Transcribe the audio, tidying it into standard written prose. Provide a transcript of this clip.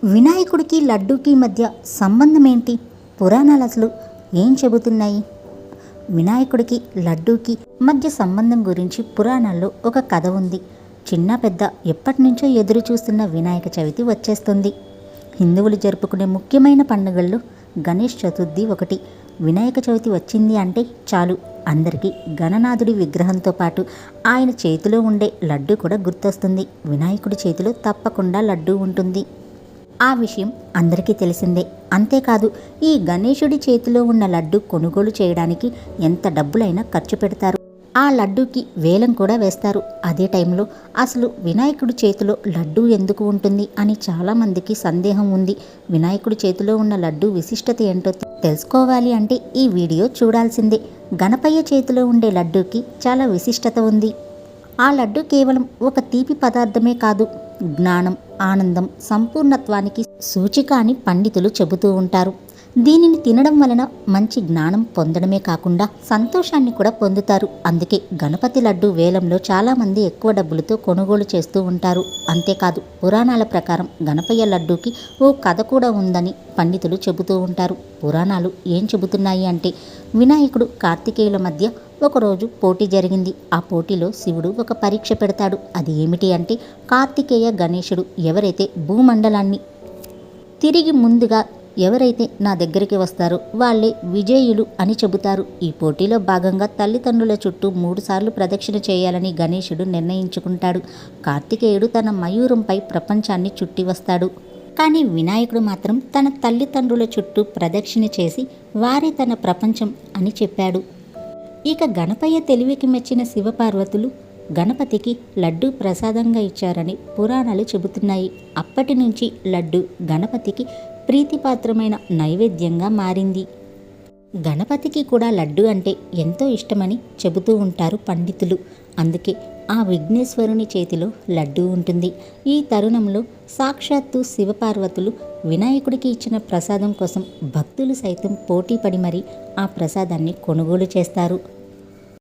వినాయకుడికి లడ్డూకి మధ్య సంబంధం ఏంటి? పురాణాలు అసలు ఏం చెబుతున్నాయి? వినాయకుడికి లడ్డూకి మధ్య సంబంధం గురించి పురాణాల్లో ఒక కథ ఉంది. చిన్న పెద్ద ఎప్పటి నుంచో ఎదురు చూస్తున్న వినాయక చవితి వచ్చేస్తుంది. హిందువులు జరుపుకునే ముఖ్యమైన పండుగల్లో గణేష్ చతుర్థి ఒకటి. వినాయక చవితి వచ్చింది అంటే చాలు అందరికీ గణనాథుడి విగ్రహంతో పాటు ఆయన చేతిలో ఉండే లడ్డు కూడా గుర్తొస్తుంది. వినాయకుడి చేతిలో తప్పకుండా లడ్డు ఉంటుంది. ఆ విషయం అందరికీ తెలిసిందే. అంతేకాదు, ఈ గణేశుడి చేతిలో ఉన్న లడ్డు కొనుగోలు చేయడానికి ఎంత డబ్బులైనా ఖర్చు పెడతారు. ఆ లడ్డూకి వేలం కూడా వేస్తారు. అదే టైంలో అసలు వినాయకుడి చేతిలో లడ్డు ఎందుకు ఉంటుంది అని చాలామందికి సందేహం ఉంది. వినాయకుడి చేతిలో ఉన్న లడ్డు విశిష్టత ఏంటో తెలుసుకోవాలి అంటే ఈ వీడియో చూడాల్సిందే. గణపయ్య చేతిలో ఉండే లడ్డూకి చాలా విశిష్టత ఉంది. ఆ లడ్డు కేవలం ఒక తీపి పదార్థమే కాదు, జ్ఞానం, ఆనందం, సంపూర్ణత్వానికి సూచిక అని పండితులు చెబుతూ ఉంటారు. దీనిని తినడం వలన మంచి జ్ఞానం పొందడమే కాకుండా సంతోషాన్ని కూడా పొందుతారు. అందుకే గణపతి లడ్డు వేలంలో చాలామంది ఎక్కువ డబ్బులతో కొనుగోలు చేస్తూ ఉంటారు. అంతేకాదు, పురాణాల ప్రకారం గణపయ్య లడ్డూకి ఓ కథ కూడా ఉందని పండితులు చెబుతూ ఉంటారు. పురాణాలు ఏం చెబుతున్నాయి అంటే, వినాయకుడు కార్తికేయుల మధ్య ఒకరోజు పోటీ జరిగింది. ఆ పోటీలో శివుడు ఒక పరీక్ష పెడతాడు. అది ఏమిటి అంటే, కార్తికేయ గణేశుడు ఎవరైతే భూమండలాన్ని తిరిగి ముందుగా ఎవరైతే నా దగ్గరికి వస్తారో వాళ్ళే విజయులు అని చెబుతారు. ఈ పోటీలో భాగంగా తల్లిదండ్రుల చుట్టూ 3 సార్లు ప్రదక్షిణ చేయాలని గణేశుడు నిర్ణయించుకుంటాడు. కార్తికేయుడు తన మయూరంపై ప్రపంచాన్ని చుట్టి వస్తాడు. కానీ వినాయకుడు మాత్రం తన తల్లిదండ్రుల చుట్టూ ప్రదక్షిణ చేసి వారే తన ప్రపంచం అని చెప్పాడు. ఇక గణపయ్య తెలివికి మెచ్చిన శివపార్వతులు గణపతికి లడ్డు ప్రసాదంగా ఇచ్చారని పురాణాలు చెబుతున్నాయి. అప్పటి నుంచి లడ్డు గణపతికి ప్రీతిపాత్రమైన నైవేద్యంగా మారింది. గణపతికి కూడా లడ్డు అంటే ఎంతో ఇష్టమని చెబుతూ ఉంటారు పండితులు. అందుకే ఆ విఘ్నేశ్వరుని చేతిలో లడ్డు ఉంటుంది. ఈ తరుణంలో సాక్షాత్తు శివపార్వతులు వినాయకుడికి ఇచ్చిన ప్రసాదం కోసం భక్తులు సైతం పోటీ పడి మరీ ఆ ప్రసాదాన్ని కొనుగోలు చేస్తారు.